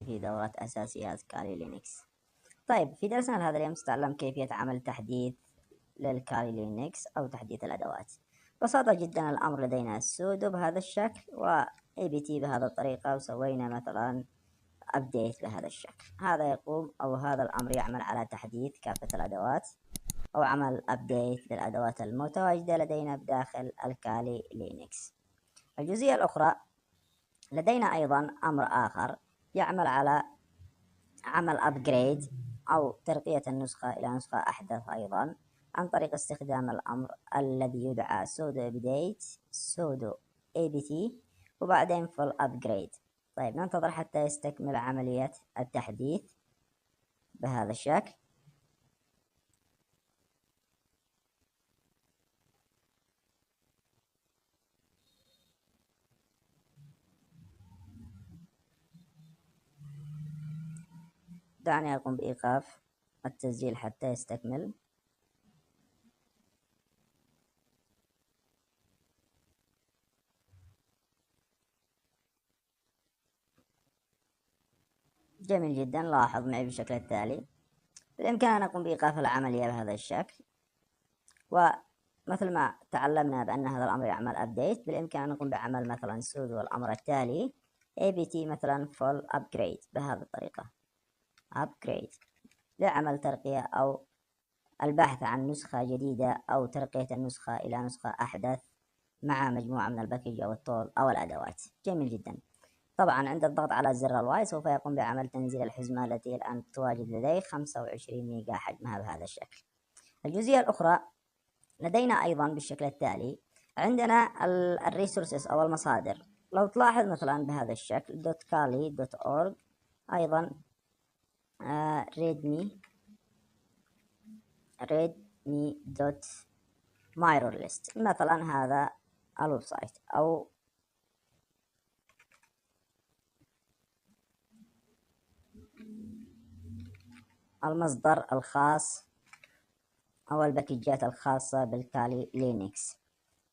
في دورة أساسيات كالي لينكس. طيب في درسنا لهذا اليوم ستتعلم كيفية عمل تحديث للكالي لينكس أو تحديث الأدوات. ببساطة جدا الأمر لدينا السودو بهذا الشكل و apt بهذه الطريقة، وسوينا مثلا update بهذا الشكل. هذا يقوم أو هذا الأمر يعمل على تحديث كافة الأدوات أو عمل update للأدوات المتواجدة لدينا بداخل الكالي لينكس. الجزئية الأخرى لدينا أيضا أمر آخر يعمل على عمل upgrade أو ترقية النسخة إلى نسخة أحدث أيضا عن طريق استخدام الأمر الذي يدعى sudo update sudo apt وبعدين full upgrade. طيب ننتظر حتى يستكمل عملية التحديث بهذا الشكل. دعني أقوم بإيقاف التسجيل حتى يستكمل. جميل جدا، لاحظ معي بالشكل التالي. بالإمكان أن أقوم بإيقاف العملية بهذا الشكل، ومثل ما تعلمنا بأن هذا الأمر يعمل update بالإمكان أن نقوم بعمل مثلا sudo الأمر التالي apt مثلا full upgrade بهذه الطريقة upgrade لعمل ترقية أو البحث عن نسخة جديدة أو ترقية النسخة إلى نسخة أحدث مع مجموعة من الباكج أو الطول أو الأدوات. جميل جدا. طبعا عند الضغط على زر الواي سوف يقوم بعمل تنزيل الحزمة التي الآن تواجد لدي 25 ميجا حجمها بهذا الشكل. الجزئية الأخرى لدينا أيضا بالشكل التالي، عندنا الريسورسز أو المصادر. لو تلاحظ مثلا بهذا الشكل .kali.org أيضا readme.mirrorlist مثلا هذا الويب سايت أو المصدر الخاص أو الباكجات الخاصة بالكالي لينكس.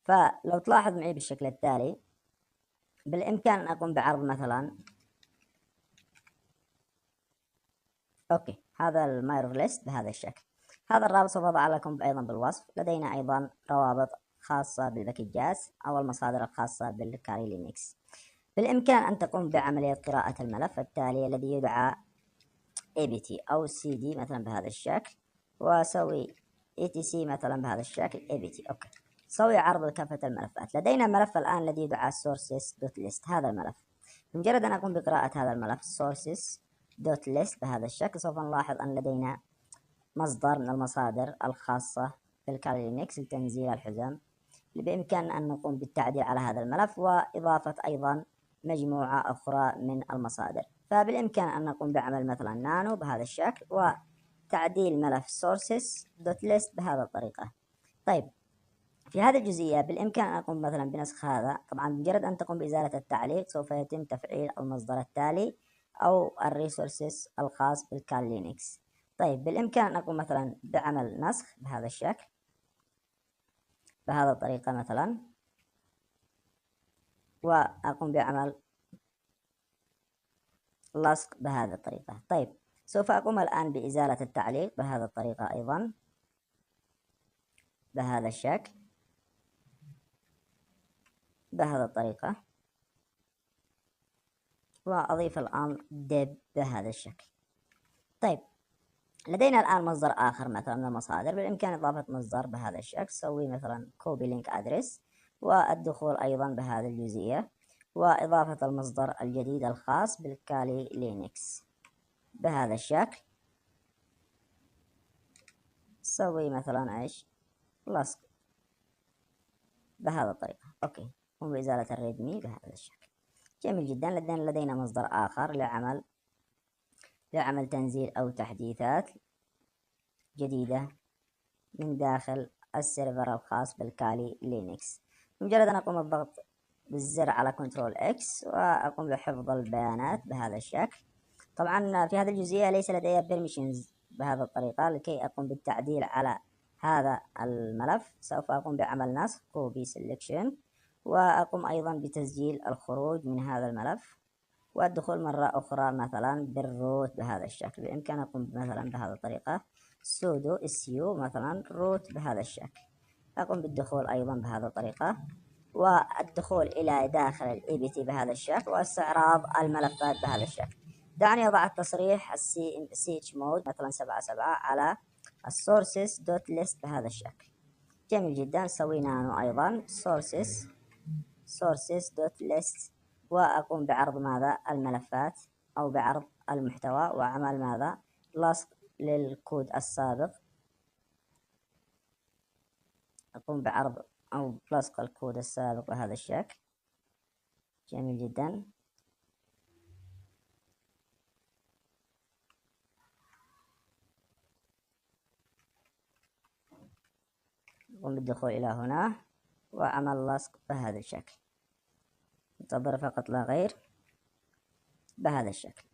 فلو تلاحظ معي بالشكل التالي بالإمكان أن أقوم بعرض مثلا هذا المايرور ليست بهذا الشكل. هذا الرابط سوف أضع لكم أيضا بالوصف. لدينا أيضا روابط خاصة بالباكجات أو المصادر الخاصة بالكالي لينكس. بالإمكان أن تقوم بعملية قراءة الملف التالي الذي يدعى apt أو cd مثلا بهذا الشكل، وأسوي etc مثلا بهذا الشكل apt. سوي عرض لكافة الملفات. لدينا ملف الآن الذي يدعى sources.list. هذا الملف بمجرد أن أقوم بقراءة هذا الملف sources.list بهذا الشكل سوف نلاحظ أن لدينا مصدر من المصادر الخاصة بالكالي لينكس لتنزيل الحزم. بإمكان أن نقوم بالتعديل على هذا الملف وإضافة أيضا مجموعة أخرى من المصادر. فبالإمكان أن نقوم بعمل مثلا نانو بهذا الشكل وتعديل ملف sources.list بهذه الطريقة. طيب في هذه الجزئية بالإمكان أن أقوم مثلا بنسخ هذا. طبعا بمجرد أن تقوم بإزالة التعليق سوف يتم تفعيل المصدر التالي أو الريسورسز الخاص بالكالي لينكس. طيب بالإمكان أن أقوم مثلا بعمل نسخ بهذا الشكل بهذه الطريقة مثلا، وأقوم بعمل لصق بهذه الطريقة. طيب سوف أقوم الآن بإزالة التعليق بهذه الطريقة أيضا بهذا الشكل بهذه الطريقة، وأضيف الأمر deb بهذا الشكل. طيب لدينا الآن مصدر آخر مثلا من المصادر. بالإمكان إضافة مصدر بهذا الشكل. سوي مثلا copy link address والدخول أيضا بهذه الجزئية وإضافة المصدر الجديد الخاص بالكالي لينكس بهذا الشكل. سوي مثلا إيش لصق بهذه الطريقة. قم بإزالة الريدمي بهذا الشكل. جميل جدا. لدينا مصدر آخر لعمل تنزيل أو تحديثات جديدة من داخل السيرفر الخاص بالكالي لينكس. بمجرد أن أقوم بالضغط بالزر على كنترول إكس وأقوم بحفظ البيانات بهذا الشكل. طبعا في هذه الجزئية ليس لدي permissions بهذه الطريقة. لكي أقوم بالتعديل على هذا الملف سوف أقوم بعمل نسخ copy selection، وأقوم أيضا بتسجيل الخروج من هذا الملف والدخول مرة أخرى مثلا بالروت بهذا الشكل. بإمكاني أقوم مثلا بهذه الطريقة sudo su مثلا root بهذا الشكل. أقوم بالدخول أيضا بهذه الطريقة، والدخول إلى داخل ال EBT بهذا الشكل، واستعراض الملفات بهذا الشكل. دعني أضع التصريح chmod مثلا 77 على sources.list بهذا الشكل. جميل جدا. سوينا أيضا sources.list، وأقوم بعرض ماذا الملفات أو بعرض المحتوى، وعمل ماذا لصق للكود السابق. أقوم بعرض أو لصق الكود السابق بهذا الشكل. جميل جدا. أقوم بالدخول إلى هنا وعمل لصق بهذا الشكل. انتظر فقط لا غير بهذا الشكل.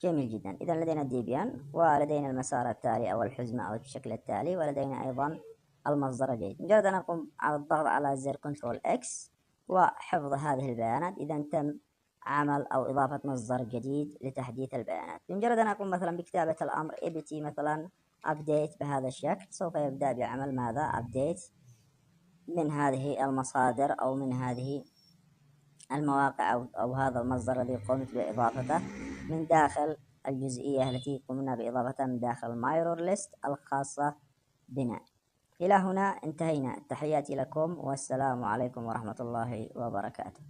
جميل جدا. إذا لدينا ديبيان، ولدينا المسار التالي أو الحزمة أو الشكل التالي، ولدينا أيضا المصدر الجديد. مجرد أن أقوم على الضغط على زر كنترول إكس وحفظ هذه البيانات، إذا تم عمل أو إضافة مصدر جديد لتحديث البيانات. بمجرد أن أقوم مثلا بكتابة الأمر apt مثلا update بهذا الشكل، سوف يبدأ بعمل ماذا update من هذه المصادر أو من هذه المواقع أو هذا المصدر الذي قمت بإضافته من داخل الجزئية التي قمنا بإضافتها من داخل المايرور ليست الخاصة بنا. إلى هنا انتهينا. تحياتي لكم والسلام عليكم ورحمة الله وبركاته.